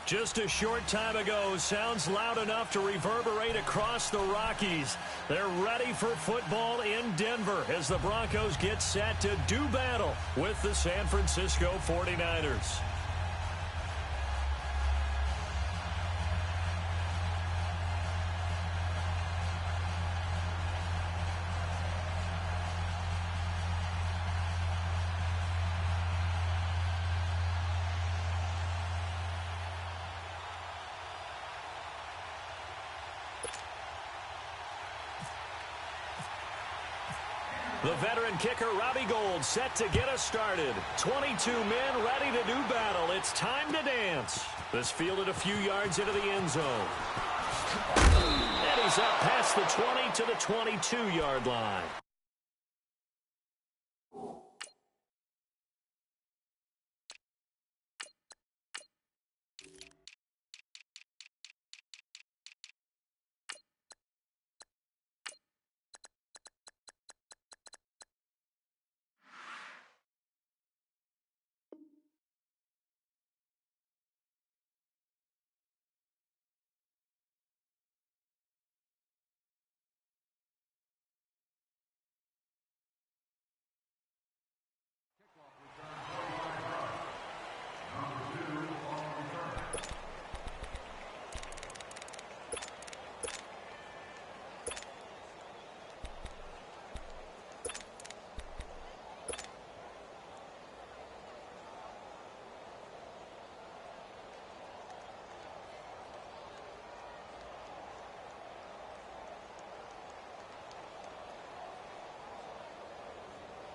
Just a short time ago, sounds loud enough to reverberate across the Rockies. They're ready for football in Denver as the Broncos get set to do battle with the San Francisco 49ers. The veteran kicker, Robbie Gould, set to get us started. 22 men ready to do battle. It's time to dance. This fielded a few yards into the end zone. And he's up past the 20 to the 22-yard line.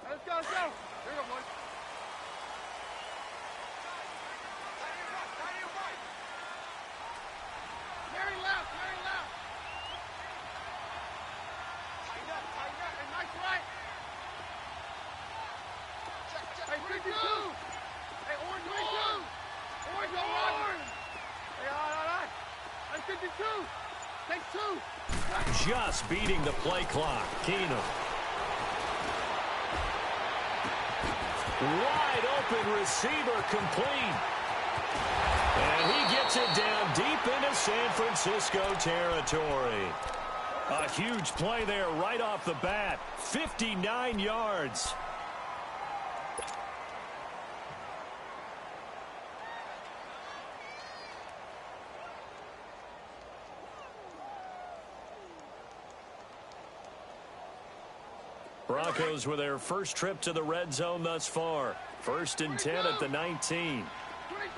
Let's go, let's go. Here we go, boys. Very left, very left. Tighten up, and nice right. Check. Hey, 52. Hey, orange, 52. Orange, go, Roger. Hey, all right. Hey, 52. Take two. Just beating the play clock. Keenum. Wide open receiver complete. And he gets it down deep into San Francisco territory. A huge play there right off the bat. 59 yards. Broncos with their first trip to the red zone thus far. 1st and 10 at the 19. 22.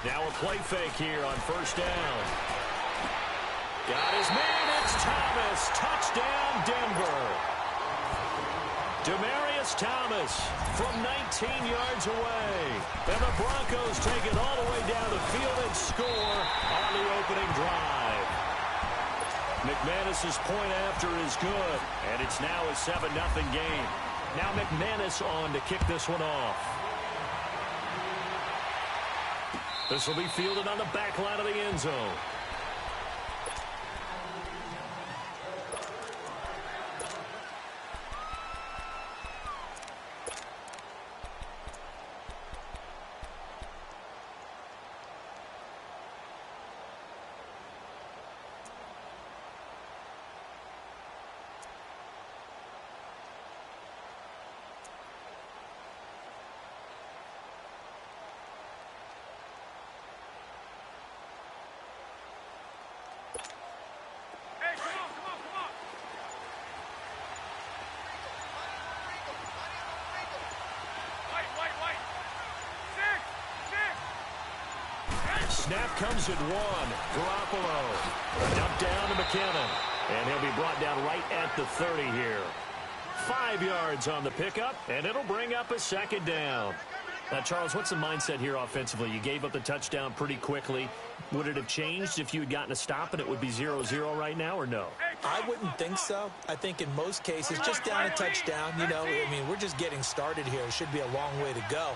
Now a play fake here on 1st down. Got his man. It's Thomas. Touchdown, Denver. Demaryius Thomas from 19 yards away. And the Broncos take it all the way down the field and score on the opening drive. McManus's point after is good, and it's now a 7-0 game. Now McManus on to kick this one off. This will be fielded on the back line of the end zone. Snap comes at 1. Garoppolo. Dump down to McKinnon. And he'll be brought down right at the 30 here. 5 yards on the pickup, and it'll bring up a 2nd down. Now, Charles, what's the mindset here offensively? You gave up the touchdown pretty quickly. Would it have changed if you had gotten a stop and it would be 0-0 right now, or no? I wouldn't think so. I think in most cases, just down a touchdown, you know, I mean, we're just getting started here. It should be a long way to go.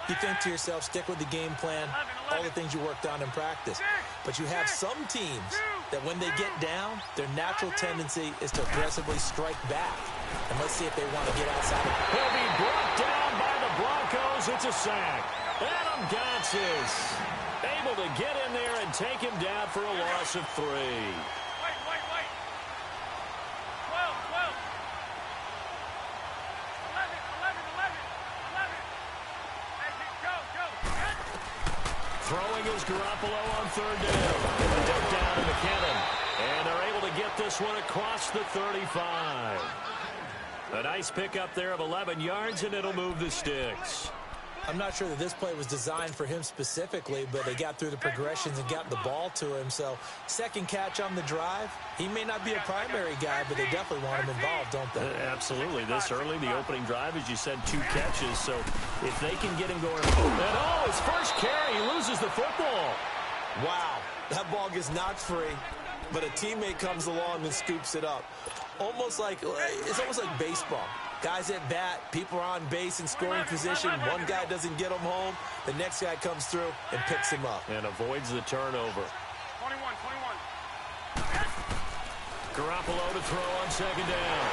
You think to yourself, stick with the game plan, all the things you worked on in practice. But you have some teams that when they get down, their natural tendency is to aggressively strike back. And let's see if they want to get outside of it. He'll be brought down by the Broncos. It's a sack. Adam Gotsis able to get in there and take him down for a loss of 3. Wait. 12. 11. Hey, go. Throwing is Garoppolo on 3rd down. And the dump down to McKinnon. And they're able to get this one across the 35. A nice pickup there of 11 yards, and it'll move the sticks. I'm not sure that this play was designed for him specifically, but they got through the progressions and got the ball to him. So, second catch on the drive. He may not be a primary guy, but they definitely want him involved, don't they? Absolutely. This early, the opening drive, as you said, 2 catches. So, if they can get him going. And, his first carry, he loses the football. Wow. That ball gets knocked free, but a teammate comes along and scoops it up. It's almost like baseball. Guys at bat, people are on base in scoring position. One guy doesn't get him home. The next guy comes through and picks him up. And avoids the turnover. 21. Garoppolo to throw on 2nd down.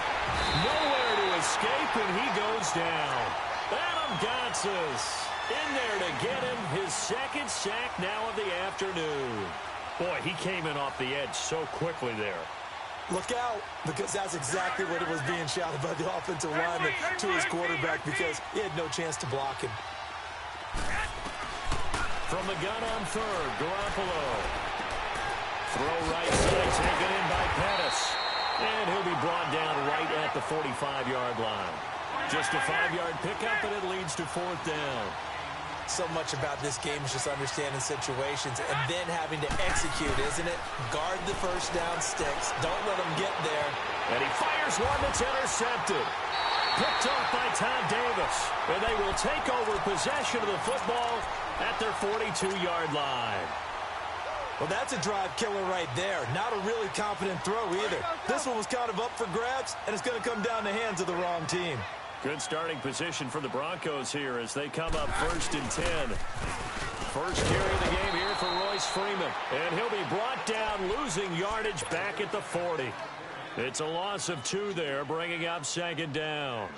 Nowhere to escape, and he goes down. Adam Gotsis in there to get him his 2nd sack now of the afternoon. Boy, he came in off the edge so quickly there. Look out, because that's exactly what it was being shouted by the offensive lineman to his quarterback, because he had no chance to block him. From the gun on 3rd, Garoppolo. Throw right side, taken in by Pettis. And he'll be brought down right at the 45-yard line. Just a 5-yard pickup, and it leads to 4th down. So much about this game is just understanding situations and then having to execute, isn't it? Guard the first down sticks. Don't let them get there. And he fires one that's intercepted. Picked off by Todd Davis. And they will take over possession of the football at their 42-yard line. Well, that's a drive killer right there. Not a really confident throw either. This one was kind of up for grabs, and it's going to come down the hands of the wrong team. Good starting position for the Broncos here as they come up 1st and 10. First carry of the game here for Royce Freeman. And he'll be brought down, losing yardage back at the 40. It's a loss of 2 there, bringing up 2nd down.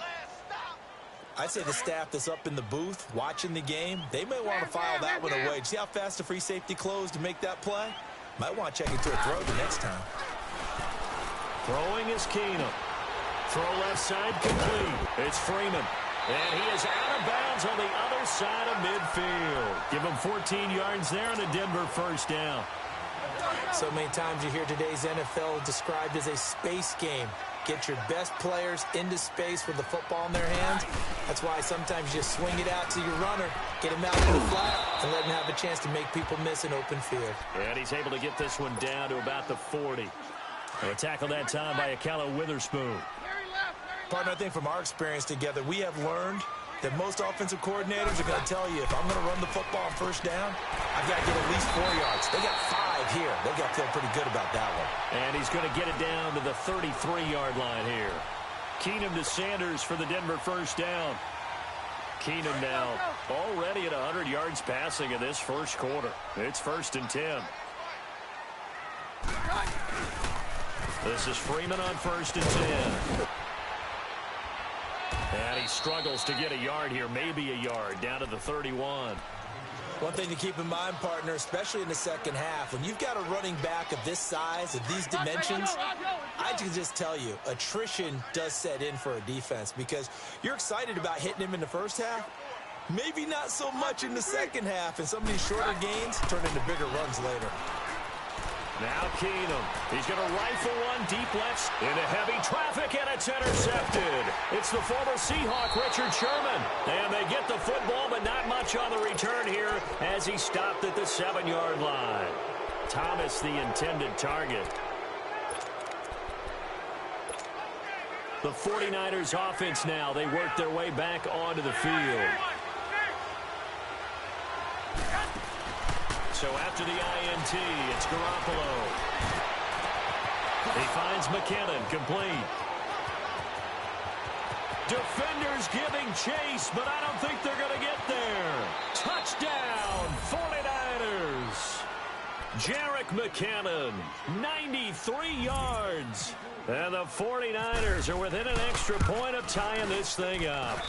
I'd say the staff that's up in the booth watching the game, they may want to file that one away. See how fast the free safety closed to make that play? Might want to check into a throw the next time. Throwing is Keenum. Throw left side complete. It's Freeman. And he is out of bounds on the other side of midfield. Give him 14 yards there and a Denver 1st down. So many times you hear today's NFL described as a space game. Get your best players into space with the football in their hands. That's why sometimes you just swing it out to your runner, get him out in the flat, and let him have a chance to make people miss an open field. And he's able to get this one down to about the 40. And a tackle that time by Akella Witherspoon. Partner, I think from our experience together, we have learned that most offensive coordinators are going to tell you, if I'm going to run the football on 1st down, I've got to get at least 4 yards. They got 5 here. They got to feel pretty good about that one. And he's going to get it down to the 33-yard line here. Keenum to Sanders for the Denver 1st down. Keenum now already at 100 yards passing in this first quarter. It's 1st and 10. This is Freeman on 1st and 10. And he struggles to get a yard here, maybe a yard, down to the 31. One thing to keep in mind, partner, especially in the second half, when you've got a running back of this size, of these dimensions, I can just tell you, attrition does set in for a defense because you're excited about hitting him in the first half, maybe not so much in the second half, and some of these shorter gains turn into bigger runs later. Now Keenum. He's going to rifle one deep left into heavy traffic, and it's intercepted. It's the former Seahawk, Richard Sherman. And they get the football, but not much on the return here as he stopped at the 7-yard line. Thomas, the intended target. The 49ers offense now. They work their way back onto the field. So after the INT, it's Garoppolo. He finds McKinnon, complete. Defenders giving chase, but I don't think they're going to get there. Touchdown, 49ers. Jerick McKinnon, 93 yards. And the 49ers are within an extra point of tying this thing up.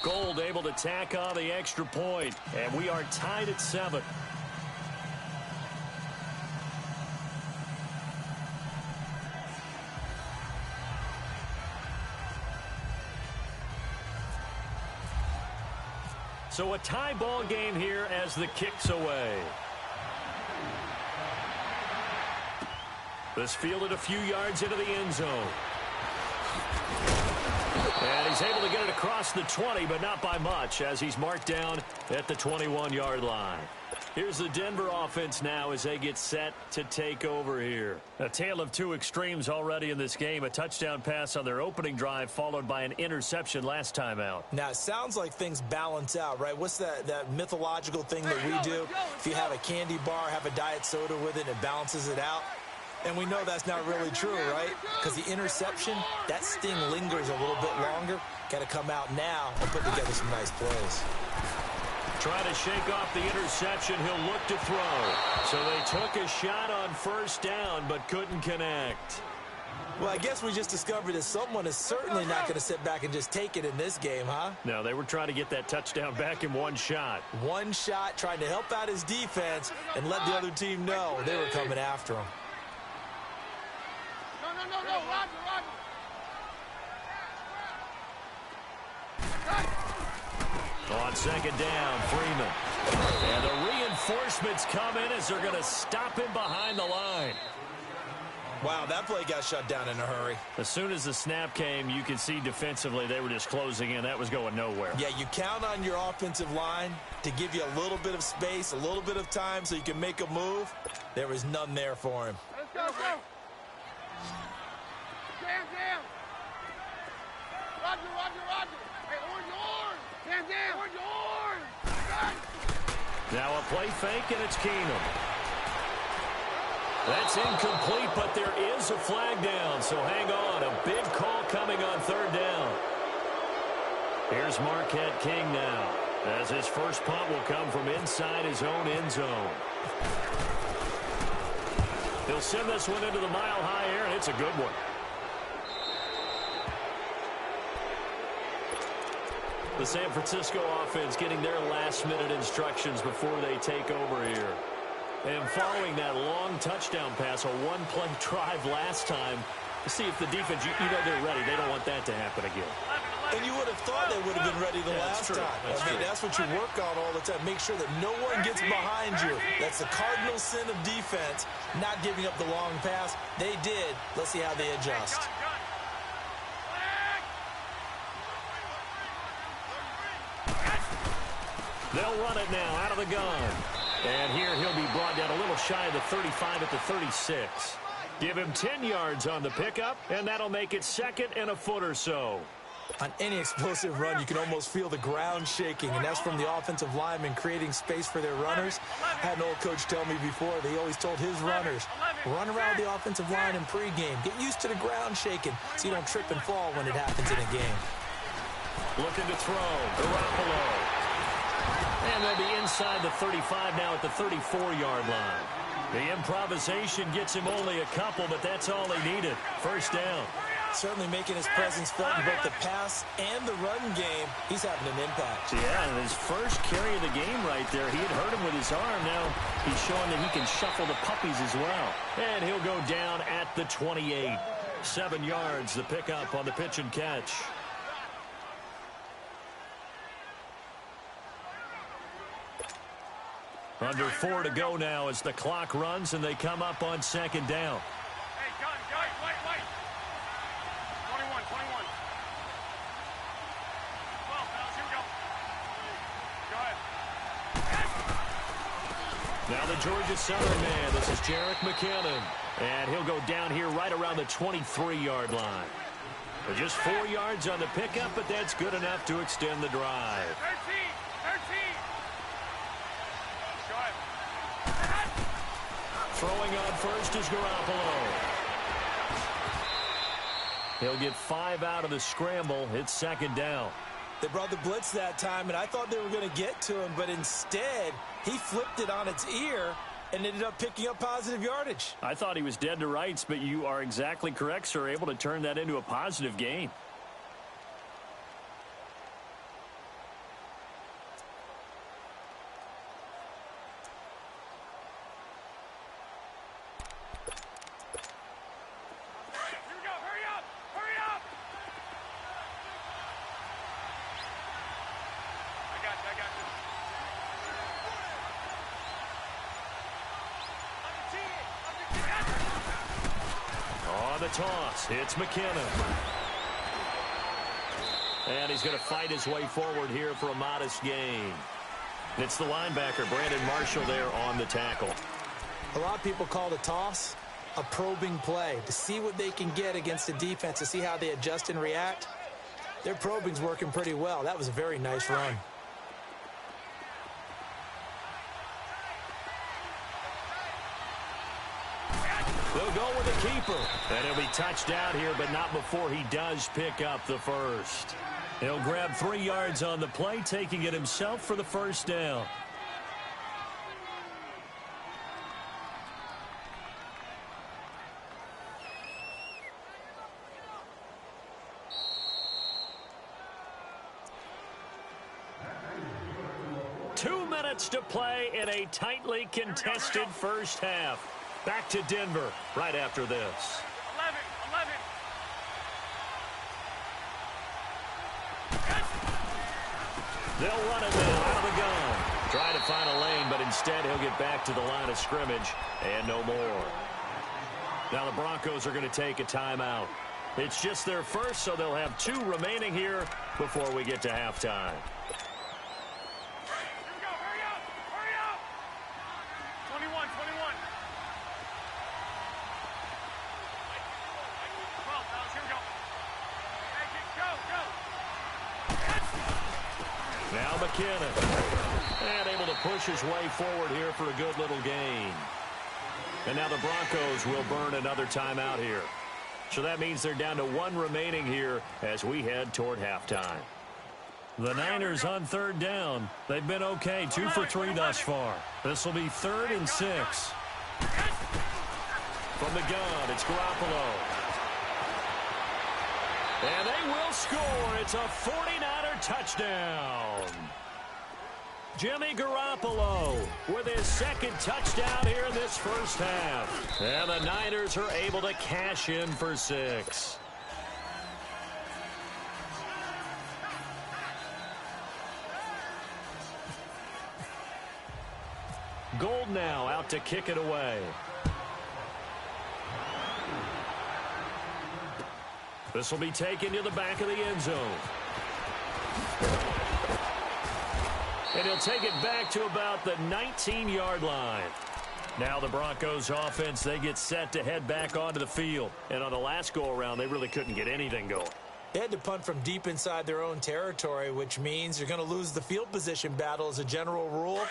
Gold able to tack on the extra point, and we are tied at 7. So a tie ball game here as the kick's away. This fielded a few yards into the end zone. And he's able to get it across the 20, but not by much, as he's marked down at the 21-yard line. Here's the Denver offense now as they get set to take over here. A tale of two extremes already in this game. A touchdown pass on their opening drive, followed by an interception last time out. Now, it sounds like things balance out, right? What's that mythological thing that we do? If you have a candy bar, have a diet soda with it, it balances it out. And we know that's not really true, right? Because the interception, that sting lingers a little bit longer. Got to come out now and put together some nice plays. Trying to shake off the interception. He'll look to throw. So they took a shot on first down, but couldn't connect. Well, I guess we just discovered that someone is certainly not going to sit back and just take it in this game, huh? No, they were trying to get that touchdown back in one shot. One shot, trying to help out his defense and let the other team know they were coming after him. No, Roger. On second down, Freeman. And the reinforcements come in as they're going to stop him behind the line. Wow, that play got shut down in a hurry. As soon as the snap came, you could see defensively they were just closing in. That was going nowhere. Yeah, you count on your offensive line to give you a little bit of space, a little bit of time so you can make a move. There was none there for him. Let's go. Jam. Roger. Hey, orange. Jam. Orange. Now a play fake, and it's Keenum. That's incomplete, but there is a flag down, so hang on. A big call coming on third down. Here's Marquette King now, as his first punt will come from inside his own end zone. He'll send this one into the mile-high air, and it's a good one. The San Francisco offense getting their last-minute instructions before they take over here. And following that long touchdown pass, a one-play drive last time, to see if the defense, you know they're ready. They don't want that to happen again. And you would have thought they would have been ready the last time. That's what you work on all the time. Make sure that no one gets behind you. That's the cardinal sin of defense, not giving up the long pass. They did. Let's see how they adjust. They'll run it now out of the gun. And here he'll be brought down a little shy of the 35 at the 36. Give him 10 yards on the pickup, and that'll make it second and a foot or so. On any explosive run, you can almost feel the ground shaking, and that's from the offensive linemen creating space for their runners. I had an old coach tell me before, they always told his runners, run around the offensive line in pregame. Get used to the ground shaking so you don't trip and fall when it happens in a game. Looking to throw. Garoppolo. And they'll be inside the 35 now at the 34-yard line. The improvisation gets him only a couple, but that's all he needed. First down. Certainly making his presence felt in both the pass and the run game. He's having an impact. Yeah, and his first carry of the game right there, he had hurt him with his arm. Now he's showing that he can shuffle the puppies as well. And he'll go down at the 28. 7 yards, the pickup on the pitch and catch. Under 4 to go now as the clock runs and they come up on second down. Hey, gun, wait. 21. 12, fellas, here we go. Go ahead. Now the Georgia Southern man, this is Jerick McKinnon. And he'll go down here right around the 23-yard line. But just 4 yards on the pickup, but that's good enough to extend the drive. 13. Throwing on first is Garoppolo. He'll get 5 out of the scramble. It's second down. They brought the blitz that time, and I thought they were going to get to him, but instead, he flipped it on its ear and ended up picking up positive yardage. I thought he was dead to rights, but you are exactly correct, sir. Able to turn that into a positive gain. On the toss, it's McKinnon. And he's going to fight his way forward here for a modest gain. It's the linebacker, Brandon Marshall, there on the tackle. A lot of people call the toss a probing play, to see what they can get against the defense, to see how they adjust and react. Their probing's working pretty well. That was a very nice run. They'll go with the keeper. And he'll be touched out here, but not before he does pick up the first. He'll grab 3 yards on the play, taking it himself for the first down. To play in a tightly contested first half. Back to Denver right after this. 11. They'll run it now out of the gun. Try to find a lane, but instead he'll get back to the line of scrimmage and no more. Now the Broncos are going to take a timeout. It's just their first, so they'll have 2 remaining here before we get to halftime. 21. Now McKinnon. And able to push his way forward here for a good little gain. And now the Broncos will burn another timeout here. So that means they're down to 1 remaining here as we head toward halftime. The Niners on 3rd down. They've been okay, 2 for 3 thus far. This will be 3rd and 6. From the gun, it's Garoppolo. And they will score. It's a 49er touchdown. Jimmy Garoppolo with his 2nd touchdown here in this first half. And the Niners are able to cash in for 6. Gold now out to kick it away. This will be taken to the back of the end zone. And he'll take it back to about the 19-yard line. Now the Broncos offense, they get set to head back onto the field. And on the last go-around, they really couldn't get anything going. They had to punt from deep inside their own territory, which means you're going to lose the field position battle as a general rule.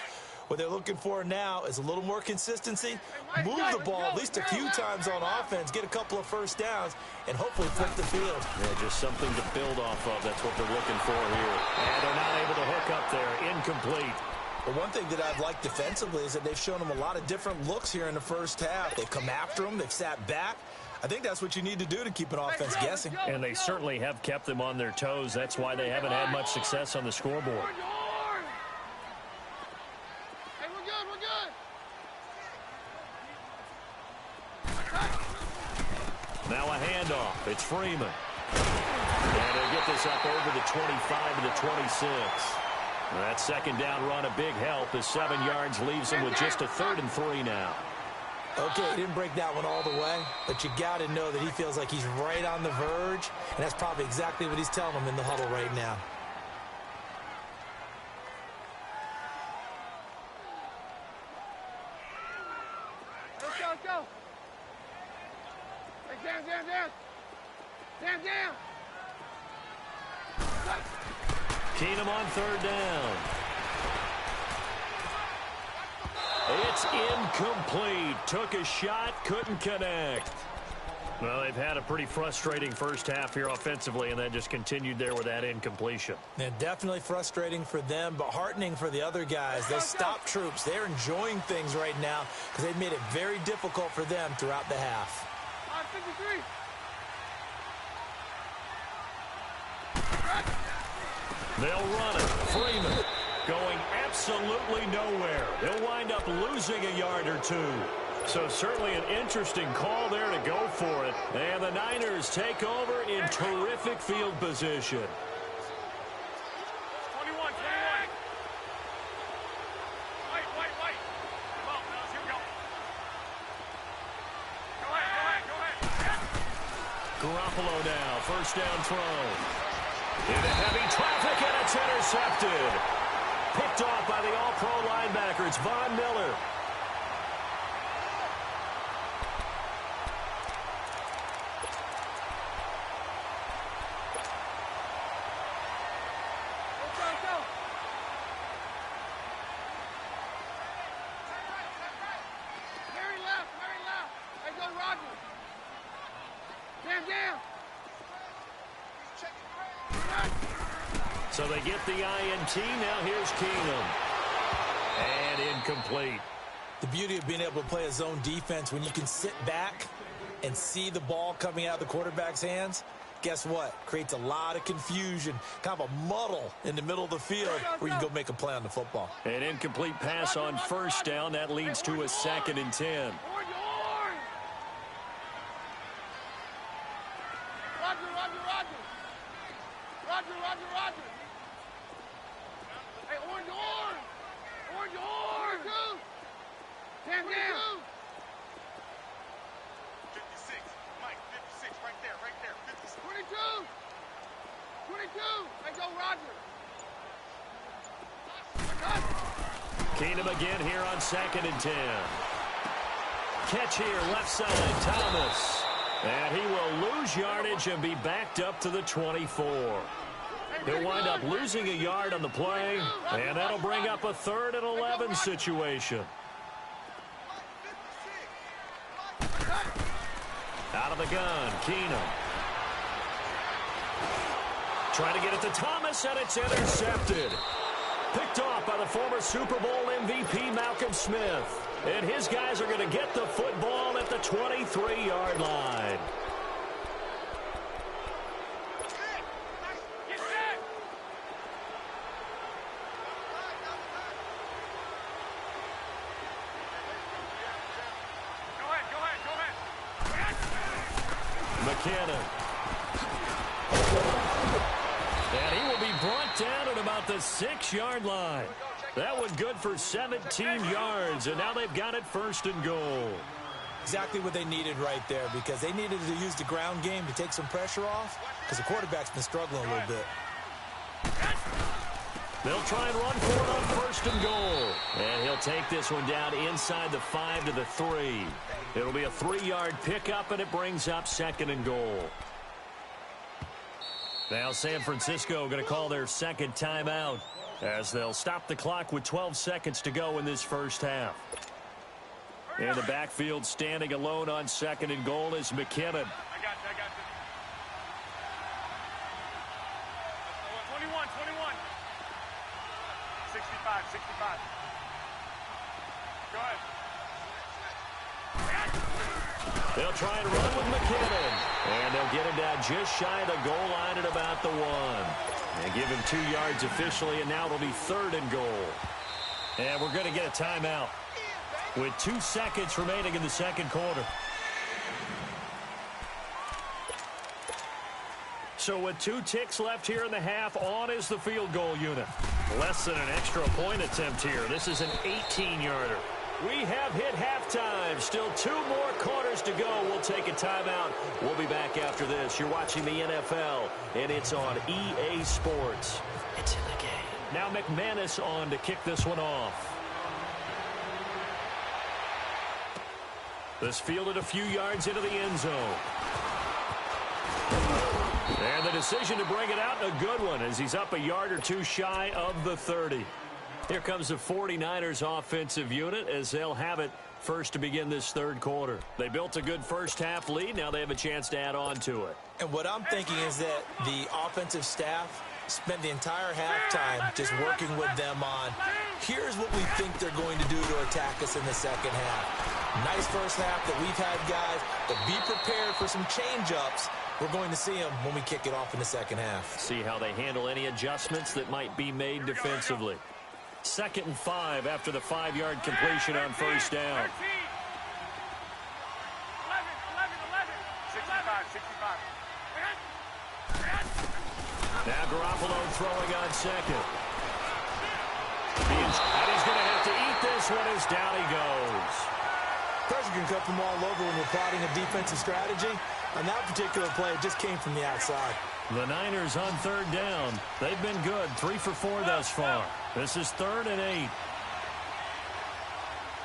What they're looking for now is a little more consistency, move the ball at least a few times on offense, get a couple of first downs, and hopefully flip the field. Yeah, just something to build off of. That's what they're looking for here. And they're not able to hook up there. Incomplete. But one thing that I've liked defensively is that they've shown them a lot of different looks here in the first half. They've come after them. They've sat back. I think that's what you need to do to keep an offense guessing. And they certainly have kept them on their toes. That's why they haven't had much success on the scoreboard. Now a handoff. It's Freeman. And he'll get this up over the 25 to the 26. That 2nd down run a big help as 7 yards leaves him with just a 3rd and 3 now. Okay, he didn't break that one all the way, but you got to know that he feels like he's right on the verge, and that's probably exactly what he's telling them in the huddle right now. Let's go. Down. Keenum on 3rd down. It's incomplete. Took a shot, couldn't connect. Well, they've had a pretty frustrating first half here offensively, and then just continued there with that incompletion. And definitely frustrating for them, but heartening for the other guys. Those stop troops, they're enjoying things right now because they've made it very difficult for them throughout the half. 53. They'll run it. Freeman going absolutely nowhere. He'll wind up losing a yard or two. So certainly an interesting call there to go for it. And the Niners take over in terrific field position. 21. Wait. Come on, fellas, here we go. Go ahead. Garoppolo now, first down throw. Into heavy traffic, and it's intercepted. Picked off by the all-pro linebacker. It's Von Miller. Go. Very left. Hey, go Roger. Down. So they get the INT. Now here's Keenum. And incomplete. The beauty of being able to play a zone defense when you can sit back and see the ball coming out of the quarterback's hands, guess what? Creates a lot of confusion, kind of a muddle in the middle of the field where you can go make a play on the football. An incomplete pass on first down. That leads to a 2nd and 10. Roger. Hey, orange. 10 down. 56. Mike, 56. Right there. 56. 22. Hey, go Roger. Keenum again here on 2nd and 10. Catch here, left side, Thomas. And he will lose yardage and be backed up to the 24. He'll wind up losing a yard on the play, and that'll bring up a 3rd and 11 situation. Out of the gun, Keenum. Trying to get it to Thomas, and it's intercepted. Picked off by the former Super Bowl MVP, Malcolm Smith. And his guys are going to get the football at the 23-yard line. McKinnon. And he will be brought down at about the 6-yard line. That one good for 17 yards, and now they've got it 1st and goal. Exactly what they needed right there, because they needed to use the ground game to take some pressure off, because the quarterback's been struggling a little bit. They'll try and run for it on 1st and goal. And he'll take this one down inside the 5 to the 3. It'll be a 3-yard pickup, and it brings up 2nd and goal. Now San Francisco going to call their 2nd timeout, as they'll stop the clock with 12 seconds to go in this first half. In the backfield, standing alone on 2nd and goal is McKinnon. I got you. 21. 65. Go ahead. They'll try and run with McKinnon. And they'll get him down just shy of the goal line at about the 1. And give him 2 yards officially, and now it'll be 3rd and goal. And we're going to get a timeout with 2 seconds remaining in the 2nd quarter. So with 2 ticks left here in the half, on is the field goal unit. Less than an extra point attempt here. This is an 18-yarder. We have hit halftime. Still 2 more quarters to go. We'll take a timeout. We'll be back after this. You're watching the NFL, and it's on EA Sports. It's in the game. Now McManus on to kick this one off. This fielded a few yards into the end zone. And the decision to bring it out, a good one, as he's up a yard or 2 shy of the 30. Here comes the 49ers offensive unit as they'll have it First to begin this third quarter. They built a good first-half lead. Now they have a chance to add on to it. And what I'm thinking is that the offensive staff spent the entire halftime just working with them on, here's what we think they're going to do to attack us in the second half. Nice first half that we've had, guys, but be prepared for some change-ups. We're going to see them when we kick it off in the second half. See how they handle any adjustments that might be made defensively. 2nd and 5 after the 5-yard completion on first down. 65. Now Garoppolo throwing on second. And he's going to have to eat this one as down he goes. Pressure can come from all over when we're plotting a defensive strategy. On that particular play, it just came from the outside. The Niners on third down. They've been good, 3 for 4 thus far. This is 3rd and 8.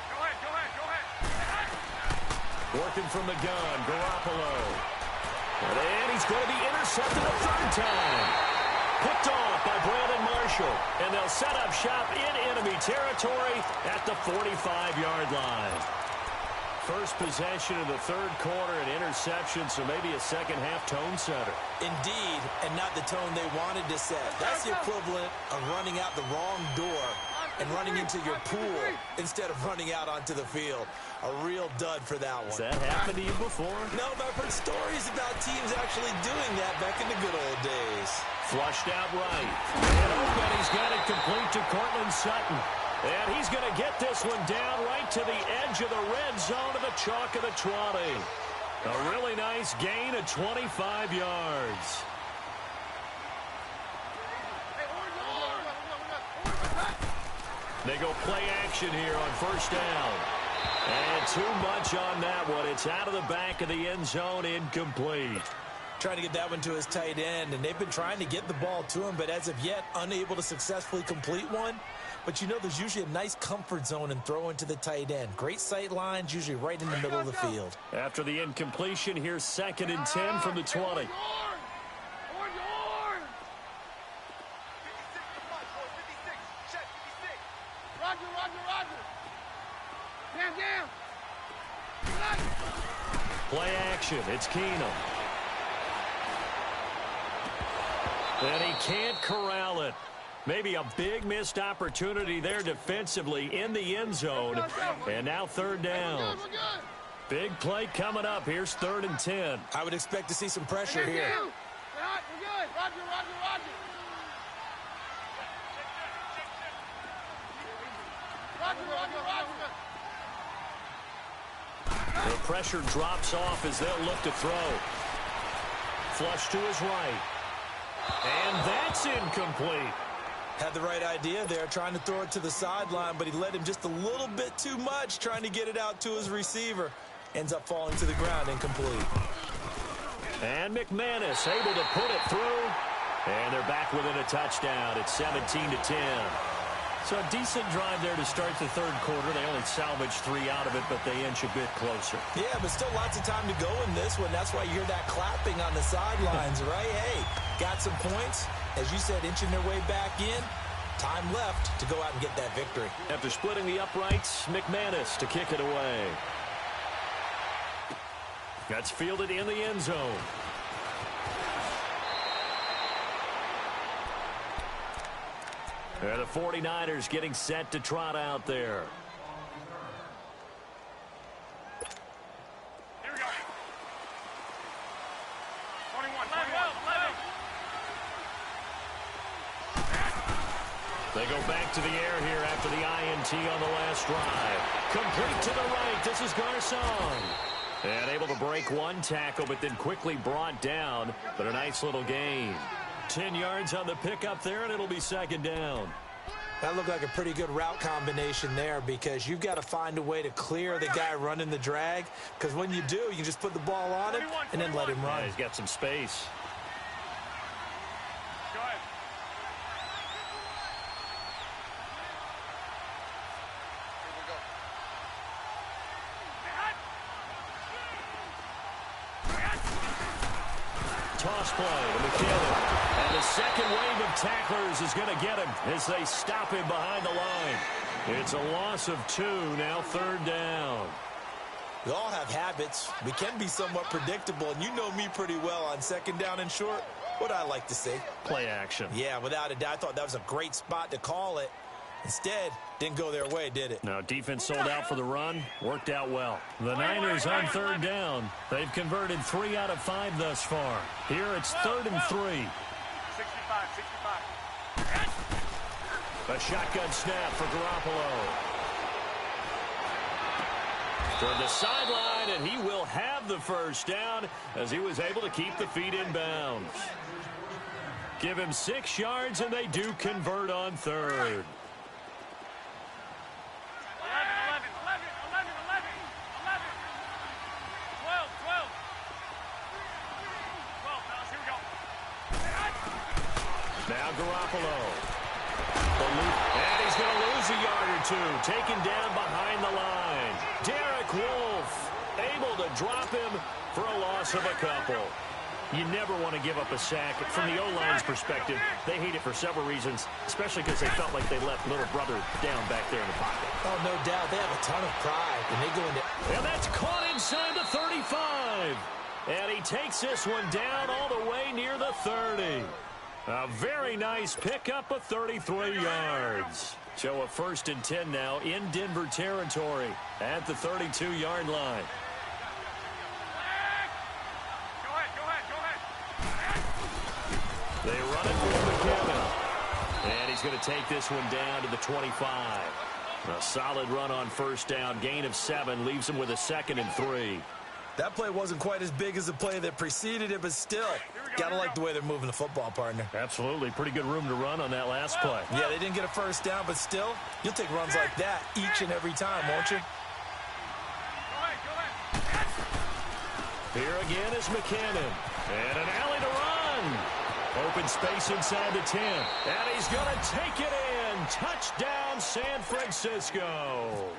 Go ahead. Working from the gun, Garoppolo. And he's going to be intercepted a 3rd time. Picked off by Brandon Marshall. And they'll set up shop in enemy territory at the 45-yard line. First possession of the third quarter, an interception, so maybe a second-half tone setter. Indeed, and not the tone they wanted to set. That's the equivalent of running out the wrong door and running into your pool instead of running out onto the field. A real dud for that one. Has that happened to you before? No, but I've heard stories about teams actually doing that back in the good old days. Flushed out right. And open, he's got it complete to Cortland Sutton. And he's going to get this one down right to the edge of the red zone of the chalk of the 20. A really nice gain of 25 yards. They go play action here on first down. And too much on that one. It's out of the back of the end zone, incomplete. Trying to get that one to his tight end, and they've been trying to get the ball to him, but as of yet, unable to successfully complete one. But you know there's usually a nice comfort zone in throwing to the tight end. Great sight lines, usually right in the middle of the field. After the incompletion, here's 2nd and 10 from the 20. Play action, it's Keenum. And he can't corral it. Maybe a big missed opportunity there defensively in the end zone. And now 3rd down. Big play coming up. Here's 3rd and 10. I would expect to see some pressure here. The pressure drops off as they'll look to throw. Flush to his right. And that's incomplete. Had the right idea there, trying to throw it to the sideline, but he led him just a little bit too much, trying to get it out to his receiver. Ends up falling to the ground, incomplete. And McManus able to put it through. And they're back within a touchdown. It's 17-10. So a decent drive there to start the third quarter. They only salvaged 3 out of it, but they inch a bit closer. Yeah, but still lots of time to go in this one. That's why you hear that clapping on the sidelines, right? Hey, got some points. As you said, inching their way back in. Time left to go out and get that victory. After splitting the uprights, McManus to kick it away. That's fielded in the end zone. And the 49ers getting set to trot out there. Here we go. 21. They go back to the air here after the INT on the last drive. Complete to the right. This is Garcon. And able to break one tackle, but then quickly brought down. But a nice little gain. 10 yards on the pickup there, and it'll be 2nd down. That looked like a pretty good route combination there, because you've got to find a way to clear the guy running the drag. Because when you do, you just put the ball on him and then let him run. Yeah, he's got some space. Go ahead. Toss play to McKinnon. And the second wave of tacklers is going to get him as they stop him behind the line. It's a loss of 2, now 3rd down. We all have habits. We can be somewhat predictable, and you know me pretty well on 2nd down and short. What I like to see. Play action. Yeah, without a doubt. I thought that was a great spot to call it. Instead, didn't go their way, did it? Now, defense sold out for the run. Worked out well. The Niners on 3rd down. They've converted 3 out of 5 thus far. Here it's 3rd and 3. 65. A shotgun snap for Garoppolo. Toward the sideline, and he will have the 1st down as he was able to keep the feet in bounds. Give him 6 yards, and they do convert on 3rd. 12. Now Garoppolo. And he's going to lose a yard or 2. Taken down behind the line. Derek Wolfe able to drop him for a loss of a couple. You never want to give up a sack. From the O-line's perspective, they hate it for several reasons, especially because they felt like they left little brother down back there in the pocket. Oh, no doubt. They have a ton of pride. And they go into... And that's caught inside the 35. And he takes this one down all the way near the 30. A very nice pickup of 33 yards. So a 1st and 10 now in Denver territory at the 32-yard line. They run it for McKinnon. And he's going to take this one down to the 25. A solid run on 1st down. Gain of 7 leaves him with a 2nd and 3. That play wasn't quite as big as the play that preceded it, but still, gotta like the way they're moving the football, partner. Absolutely. Pretty good room to run on that last play. Yeah, they didn't get a 1st down, but still, you'll take runs like that each and every time, won't you? Here again is McKinnon. And an alley to run. Open space inside the 10. And he's going to take it in. Touchdown, San Francisco.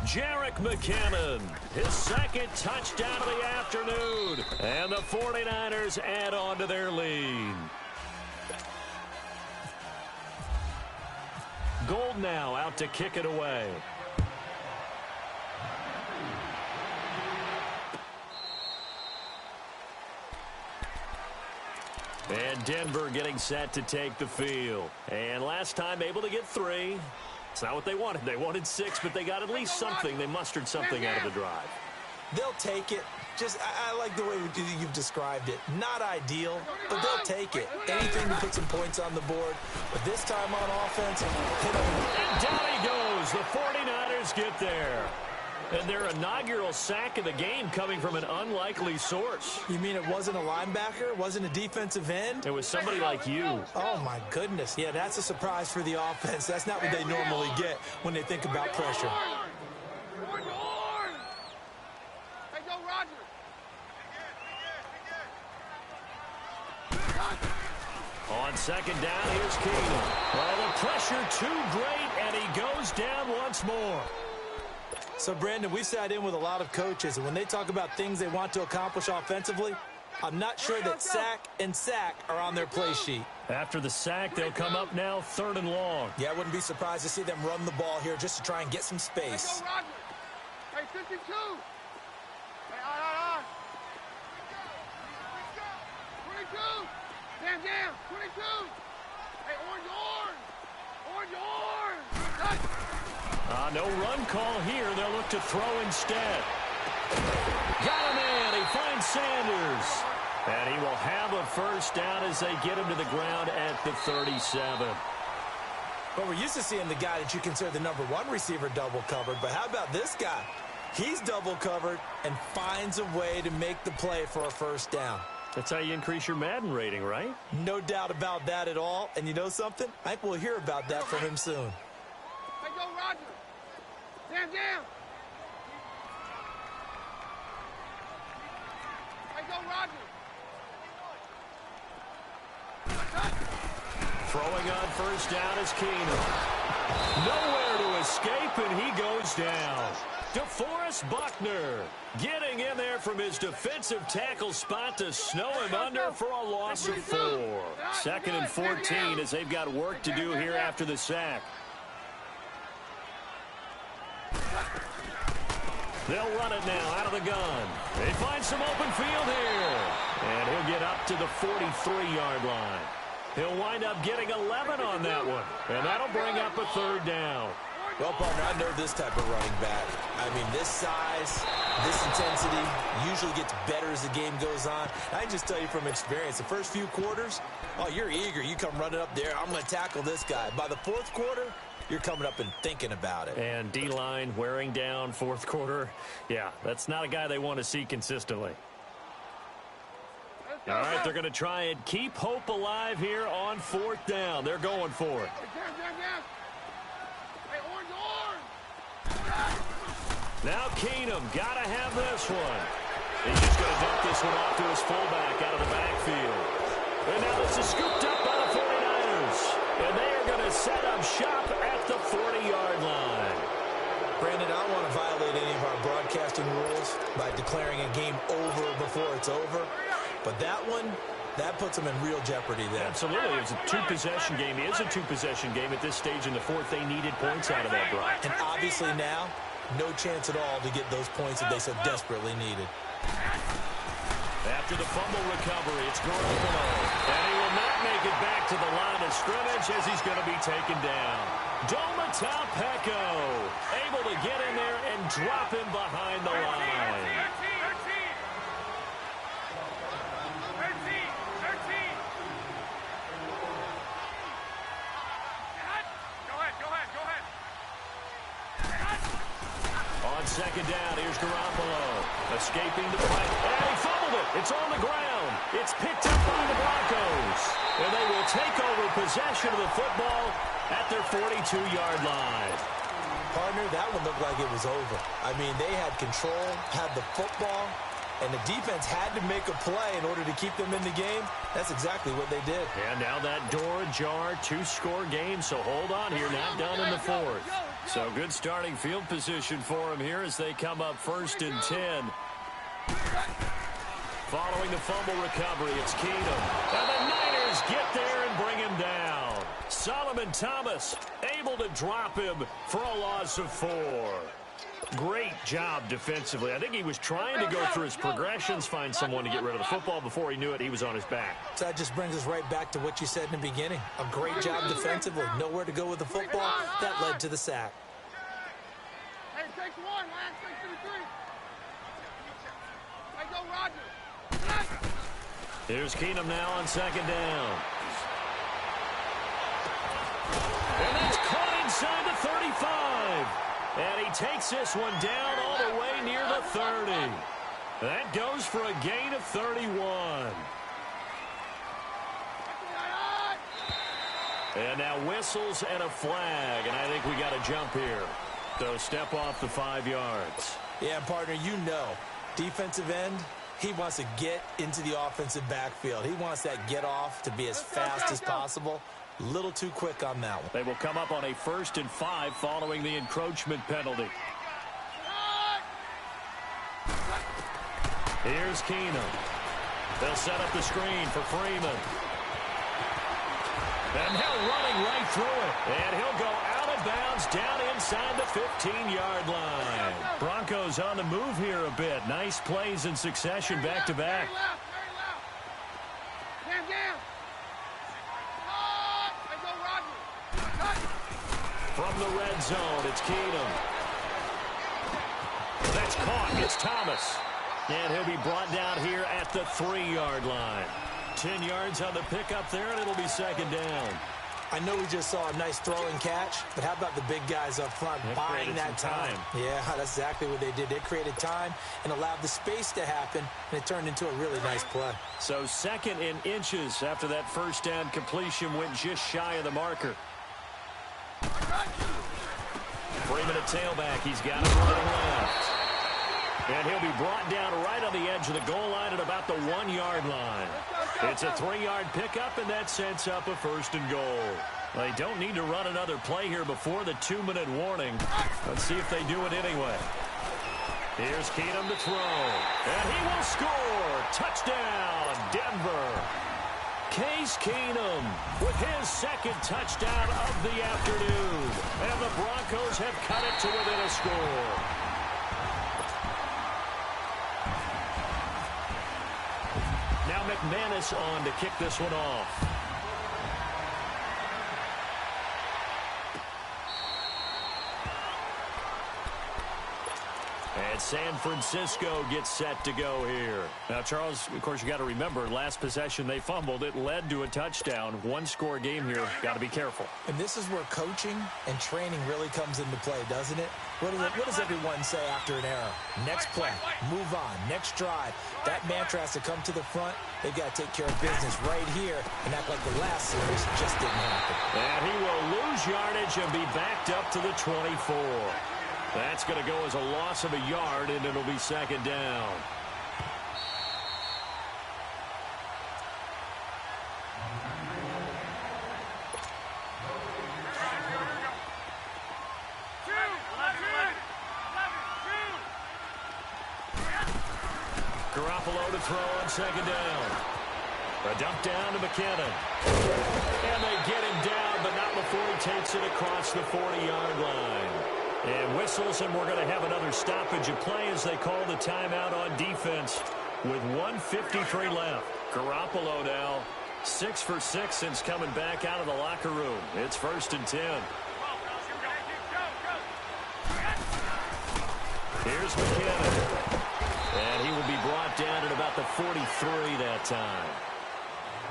Jerick McKinnon, his 2nd touchdown of the afternoon. And the 49ers add on to their lead. Gold now out to kick it away. And Denver getting set to take the field. And last time able to get 3. It's not what they wanted. They wanted 6, but they got at least something. They mustered something out of the drive. They'll take it. Just, I like the way you've described it. Not ideal, but they'll take it. Anything to put some points on the board. But this time on offense, hit them. And down he goes. The 49ers get there. And their inaugural sack of the game coming from an unlikely source. You mean it wasn't a linebacker? Wasn't a defensive end? It was somebody like you. Oh, my goodness. Yeah, that's a surprise for the offense. That's not what they normally get when they think about pressure. On 2nd down, here's Keenum. Well, the pressure too great, and he goes down once more. So, Brandon, we've sat in with a lot of coaches, and when they talk about things they want to accomplish offensively, I'm not sure that sack and sack are on their play sheet. After the sack, they'll come up now 3rd and long. Yeah, I wouldn't be surprised to see them run the ball here just to try and get some space. Hey, 52. Hey, on. 22. Down. 22. Hey, orange. Touch. No run call here. They'll look to throw instead. Got him in. He finds Sanders. And he will have a 1st down as they get him to the ground at the 37. Well, we're used to seeing the guy that you consider the #1 receiver double covered, but how about this guy? He's double covered and finds a way to make the play for a 1st down. That's how you increase your Madden rating, right? No doubt about that at all. And you know something? I think we'll hear about that from him soon. Hey, go, Roger. Down. Hey, go, Roger. Throwing on 1st down is Keenum. Nowhere to escape, and he goes down. DeForest Buckner getting in there from his defensive tackle spot to snow him under for a loss of 4. 2nd and 14 as they've got work to do here after the sack. They'll run it now out of the gun. They find some open field here. And he'll get up to the 43-yard line. He'll wind up getting 11 on that one. And that'll bring up a 3rd down. Well, partner, I know this type of running back. I mean, this size, this intensity usually gets better as the game goes on. I can just tell you from experience, the first few quarters, oh, you're eager. You come running up there, I'm going to tackle this guy. By the 4th quarter, you're coming up and thinking about it. And D-line wearing down 4th quarter. Yeah, that's not a guy they want to see consistently. All right, they're going to try and keep hope alive here on 4th down. They're going for it. Now Keenum got to have this one. He's just going to dump this one off to his fullback out of the backfield. And now this is scooped up by the 49ers. And they are going to set up shop at the 40-yard line. Brandon, I don't want to violate any of our broadcasting rules by declaring a game over before it's over. But that one, that puts them in real jeopardy there. Absolutely. It's a 2-possession game. It is a 2-possession game at this stage in the 4th. They needed points out of that, Brock. And obviously now, no chance at all to get those points that they so desperately needed. After the fumble recovery, it's Garoppolo. And he will not make it back to the line of scrimmage as he's going to be taken down. Domata Peko able to get in there and drop him behind the line. On 2nd down, here's Garoppolo. Escaping the play. And he fumbled it. It's on the ground. It's picked up by the Broncos. And they will take over possession of the football at their 42-yard line. Partner, that one looked like it was over. I mean, they had control, had the football, and the defense had to make a play in order to keep them in the game. That's exactly what they did. And now that door ajar, 2-score game. So hold on here, not done in the 4th. So good starting field position for him here as they come up 1st and 10. Following the fumble recovery, it's Keenum. And the Niners get there and bring him down. Solomon Thomas able to drop him for a loss of 4. Great job defensively. I think he was trying to go through his progressions, find someone to get rid of the football. Before he knew it, he was on his back. So that just brings us right back to what you said in the beginning. A great job defensively. Nowhere to go with the football. That led to the sack. Hey, takes 1, last 6 to 3. Hey, go, Roger. Here's Keenum now on 2nd down. And that's caught inside the 35. And he takes this one down all the way near the 30. That goes for a gain of 31. And now whistles and a flag. And I think we got a jump here. So step off the 5 yards. Yeah, partner, you know, defensive end, he wants to get into the offensive backfield. He wants that get off to be as fast as possible. A little too quick on that one. They will come up on a 1st and 5 following the encroachment penalty. Here's Keenum. They'll set up the screen for Freeman. And he'll running right through it. And he'll go out of bounds down inside the 15-yard line. Broncos on the move here a bit. Nice plays in succession back-to-back. From the red zone, it's Keenum. That's caught. It's Thomas. And he'll be brought down here at the 3-yard line. 10 yards on the pickup there, and it'll be 2nd down. I know we just saw a nice throw and catch, but how about the big guys up front buying that time? Yeah, that's exactly what they did. They created time and allowed the space to happen, and it turned into a really nice play. So 2nd and inches after that 1st down completion went just shy of the marker. Freeman at tailback. He's got it running left. And he'll be brought down right on the edge of the goal line at about the 1-yard line. It's a 3-yard pickup, and that sets up a 1st and goal. They don't need to run another play here before the 2-minute warning. Let's see if they do it anyway. Here's Keenum to throw. And he will score. Touchdown, Denver. Case Keenum with his second touchdown of the afternoon. And the Broncos have cut it to within a score. Now McManus on to kick this one off. And San Francisco gets set to go here. Now, Charles, of course, you got to remember, last possession they fumbled. It led to a touchdown. One-score game here. Got to be careful. And this is where coaching and training really comes into play, doesn't it? What does everyone say after an error? Next play, move on, next drive. That mantra has to come to the front. They've got to take care of business right here and act like the last series just didn't happen. And he will lose yardage and be backed up to the 24. That's going to go as a loss of a yard, and it'll be second down. Garoppolo to throw on second down. A dump down to McKinnon. And they get him down, but not before he takes it across the 40-yard line. And whistles, and we're going to have another stoppage of play as they call the timeout on defense with 1:53 left. Garoppolo now 6 for 6 since coming back out of the locker room. It's 1st and 10. Here's McKinnon. And he will be brought down at about the 43 that time.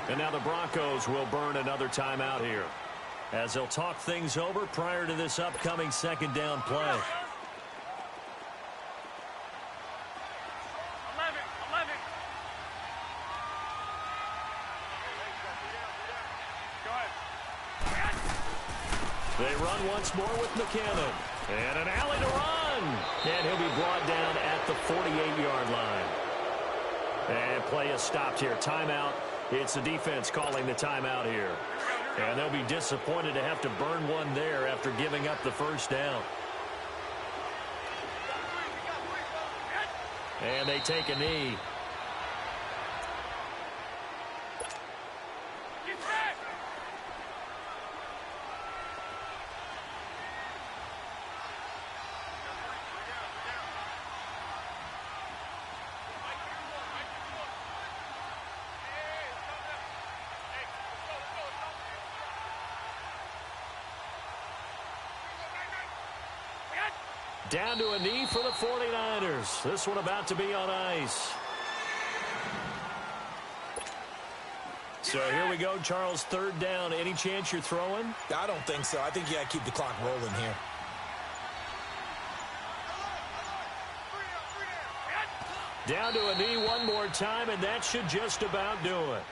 And now the Broncos will burn another timeout here, as they'll talk things over prior to this upcoming second down play. 11. They run once more with McKinnon. And an alley to run. And he'll be brought down at the 48-yard line. And play is stopped here. Timeout. It's the defense calling the timeout here. And they'll be disappointed to have to burn one there after giving up the first down. And they take a knee. Down to a knee for the 49ers. This one about to be on ice. So here we go, Charles. 3rd down. Any chance you're throwing? I don't think so. I think you got to keep the clock rolling here. Down to a knee one more time, and that should just about do it.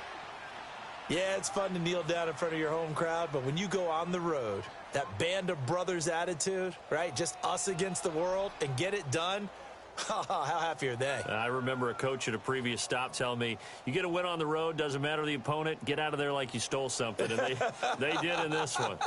Yeah, it's fun to kneel down in front of your home crowd, but when you go on the road, that band of brothers attitude, right? Just us against the world and get it done. How happy are they? I remember a coach at a previous stop telling me, you get a win on the road, doesn't matter the opponent, get out of there like you stole something. And they did in this one.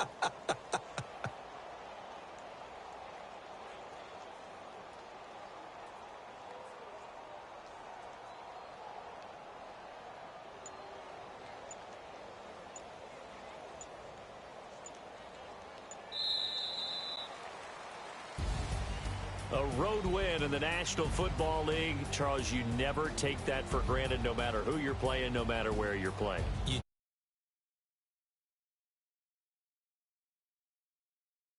A road win in the National Football League. Charles, you never take that for granted, no matter who you're playing, no matter where you're playing.